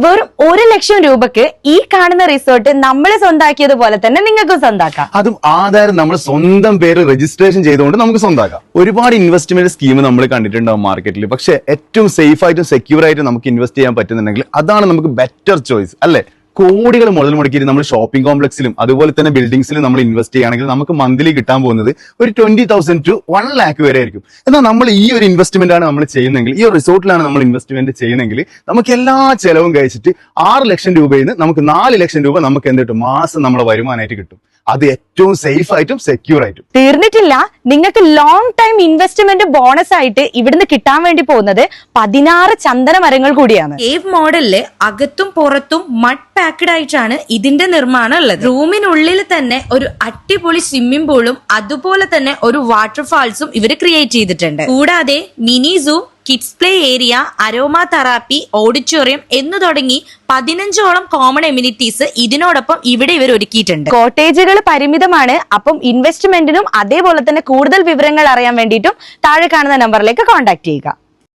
വെറും 1 ലക്ഷം രൂപക്ക് ഈ കാണുന്ന റിസോർട്ട് നമ്മൾ സ്വന്താക്കിയതുപോലെ തന്നെ നിങ്ങൾക്ക് സ്വന്താക്കാം. അതും ആധാരം നമ്മൾ സ്വന്തം പേര് രജിസ്ട്രേഷൻ ചെയ്തുകൊണ്ട് നമുക്ക് സ്വന്താക്കാം. ഒരുപാട് ഇൻവെസ്റ്റ്മെന്റ് സ്കീം നമ്മൾ കണ്ടിട്ടുണ്ടാവും മാർക്കറ്റിൽ. പക്ഷെ ഏറ്റവും സേഫ് ആയിട്ടും സെക്യൂർ ആയിട്ടും നമുക്ക് ഇൻവെസ്റ്റ് ചെയ്യാൻ പറ്റുന്നുണ്ടെങ്കിൽ അതാണ് നമുക്ക് ബെറ്റർ ചോയ്സ് അല്ലേ. കോടികൾ മുതൽ മുടക്കിയിട്ട് നമ്മൾ ഷോപ്പിംഗ് കോംപ്ലക്സിലും അതുപോലെ തന്നെ ബിൽഡിംഗ്സിലും നമ്മൾ ഇൻവെസ്റ്റ് ചെയ്യുകയാണെങ്കിൽ നമുക്ക് മന്ത്ലി കിട്ടാൻ പോകുന്നത് ഒരു 20,000 to 1 lakh വരെ ആയിരിക്കും. എന്നാൽ നമ്മൾ ഈ ഒരു ഇൻവെസ്റ്റ്മെന്റ് ആണ് നമ്മൾ ചെയ്യുന്നതെങ്കിൽ, ഈ ഒരു റിസോർട്ടിലാണ് നമ്മൾ ഇൻവെസ്റ്റ്മെന്റ് ചെയ്യുന്നതെങ്കിൽ നമുക്ക് എല്ലാ ചെലവും കഴിച്ചിട്ട് 6 ലക്ഷം രൂപയിൽ നിന്ന് നമുക്ക് 4 ലക്ഷം രൂപ നമുക്ക് എന്ത് കിട്ടും, മാസം നമ്മുടെ വരുമാനമായിട്ട് കിട്ടും. അത് ഏറ്റവും സേഫ് ആയിട്ടും സെക്യൂർ ആയിട്ടും. തീർന്നിട്ടില്ല, നിങ്ങൾക്ക് ലോങ് ടൈം ഇൻവെസ്റ്റ്മെന്റ് ബോണസ് ആയിട്ട് ഇവിടുന്ന് കിട്ടാൻ വേണ്ടി പോകുന്നത് 16 ചന്ദന മരങ്ങൾ കൂടിയാണ്. കേവ് മോഡലില് അകത്തും പുറത്തും മഡ് പാക്ഡ് ആയിട്ടാണ് ഇതിന്റെ നിർമ്മാണം ഉള്ളത്. റൂമിനുള്ളിൽ തന്നെ ഒരു അടിപൊളി സ്വിമ്മിംഗ് പൂളും അതുപോലെ തന്നെ ഒരു വാട്ടർഫാൾസും ഇവര് ക്രിയേറ്റ് ചെയ്തിട്ടുണ്ട്. കൂടാതെ mini zoo, kids play area, aromatherapy, auditorium എന്നു തുടങ്ങി 15ഓളം കോമൺ എമ്യൂണിറ്റീസ് ഇതിനോടൊപ്പം ഇവിടെ ഇവർ ഒരുക്കിയിട്ടുണ്ട്. കോട്ടേജുകൾ പരിമിതമാണ്. അപ്പം ഇൻവെസ്റ്റ്മെന്റിനും അതേപോലെ തന്നെ കൂടുതൽ വിവരങ്ങൾ അറിയാൻ വേണ്ടിയിട്ടും താഴെ കാണുന്ന നമ്പറിലേക്ക് കോൺടാക്ട് ചെയ്യുക.